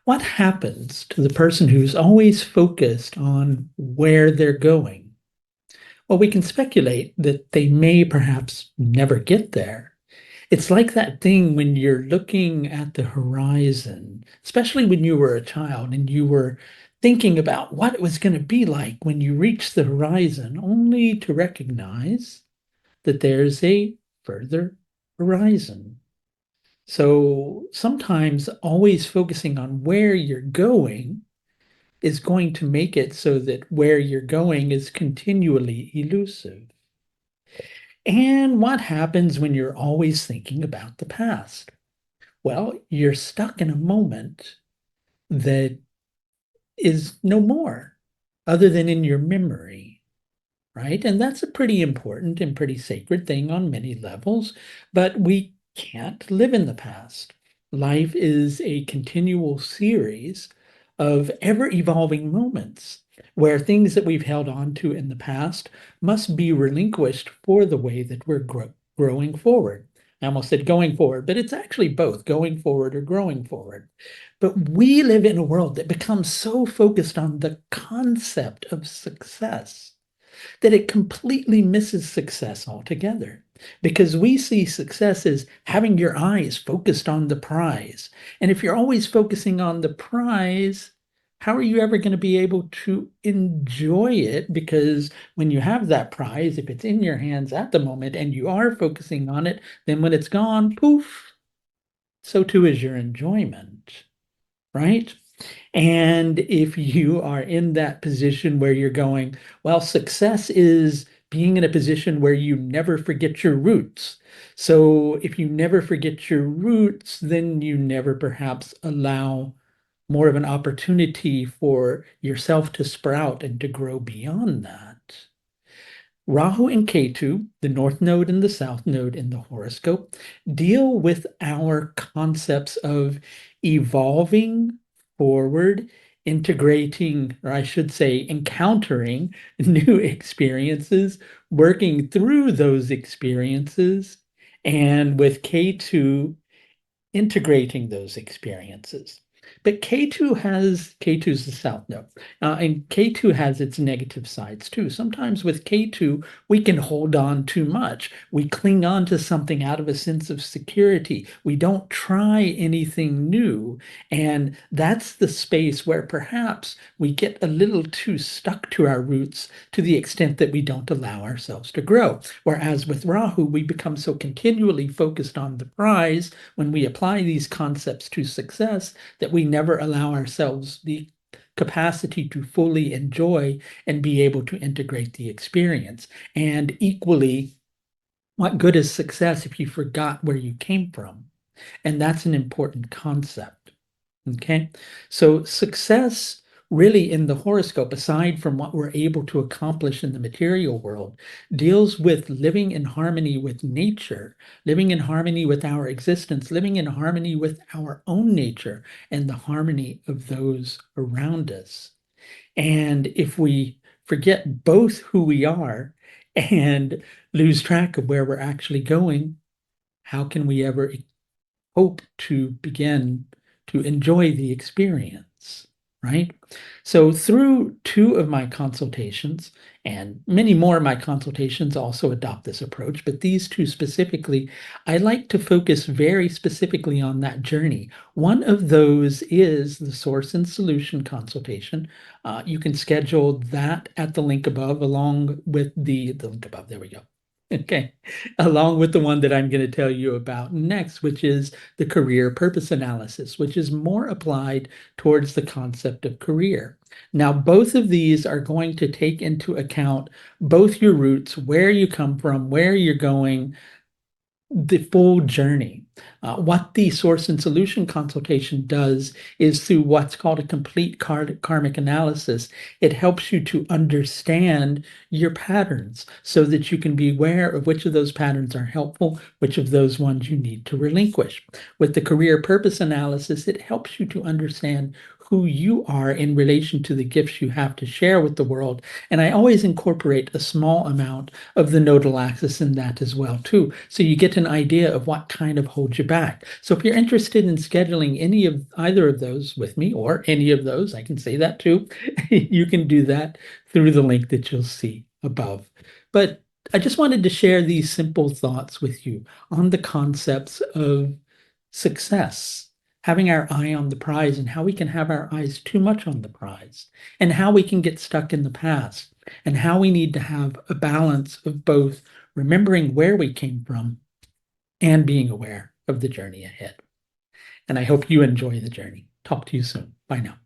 What happens to the person who's always focused on where they're going? Well, we can speculate that they may perhaps never get there. It's like that thing when you're looking at the horizon, especially when you were a child and you were thinking about what it was going to be like when you reach the horizon, only to recognize that there's a further horizon. So sometimes always focusing on where you're going is going to make it so that where you're going is continually elusive. And what happens when you're always thinking about the past? Well, you're stuck in a moment that is no more other than in your memory, right? And that's a pretty important and pretty sacred thing on many levels, but we can't live in the past. Life is a continual series of ever evolving moments where things that we've held on to in the past must be relinquished for the way that we're growing forward. I almost said going forward, but it's actually both going forward or growing forward. But we live in a world that becomes so focused on the concept of success that it completely misses success altogether. Because we see success as having your eyes focused on the prize. And if you're always focusing on the prize, how are you ever going to be able to enjoy it? Because when you have that prize, if it's in your hands at the moment and you are focusing on it, then when it's gone, poof, so too is your enjoyment, right? And if you are in that position where you're going, well, success is being in a position where you never forget your roots. So if you never forget your roots, then you never perhaps allow more of an opportunity for yourself to sprout and to grow beyond that. Rahu and Ketu, the North Node and the South Node in the horoscope, deal with our concepts of evolving forward, integrating, or I should say, encountering new experiences, working through those experiences, and with K2 integrating those experiences. But K2 is the south node, and K2 has its negative sides too. Sometimes with K2, we can hold on too much. We cling on to something out of a sense of security. We don't try anything new. And that's the space where perhaps we get a little too stuck to our roots to the extent that we don't allow ourselves to grow. Whereas with Rahu, we become so continually focused on the prize when we apply these concepts to success that we never allow ourselves the capacity to fully enjoy and be able to integrate the experience. And equally, what good is success if you forgot where you came from? And that's an important concept. Okay. So success really in the horoscope, aside from what we're able to accomplish in the material world, deals with living in harmony with nature, living in harmony with our existence, living in harmony with our own nature and the harmony of those around us. And if we forget both who we are and lose track of where we're actually going, how can we ever hope to begin to enjoy the experience, right? So through two of my consultations, and many more of my consultations also adopt this approach, but these two specifically, I like to focus very specifically on that journey. One of those is the source and solution consultation. You can schedule that at the link above, along with the link above. There we go. Okay, along with the one that I'm going to tell you about next, which is the career purpose analysis, which is more applied towards the concept of career. Now, both of these are going to take into account both your roots, where you come from, where you're going, the full journey. What the source and solution consultation does is through what's called a complete karmic analysis, it helps you to understand your patterns so that you can be aware of which of those patterns are helpful, which of those ones you need to relinquish. With the career purpose analysis, it helps you to understand who you are in relation to the gifts you have to share with the world. And I always incorporate a small amount of the nodal axis in that as well, too. So you get an idea of what kind of holds you back. So if you're interested in scheduling any of either of those with me, or any of those, I can say that too, you can do that through the link that you'll see above. But I just wanted to share these simple thoughts with you on the concepts of success, having our eye on the prize, and how we can have our eyes too much on the prize, and how we can get stuck in the past, and how we need to have a balance of both remembering where we came from and being aware of the journey ahead. And I hope you enjoy the journey. Talk to you soon. Bye now.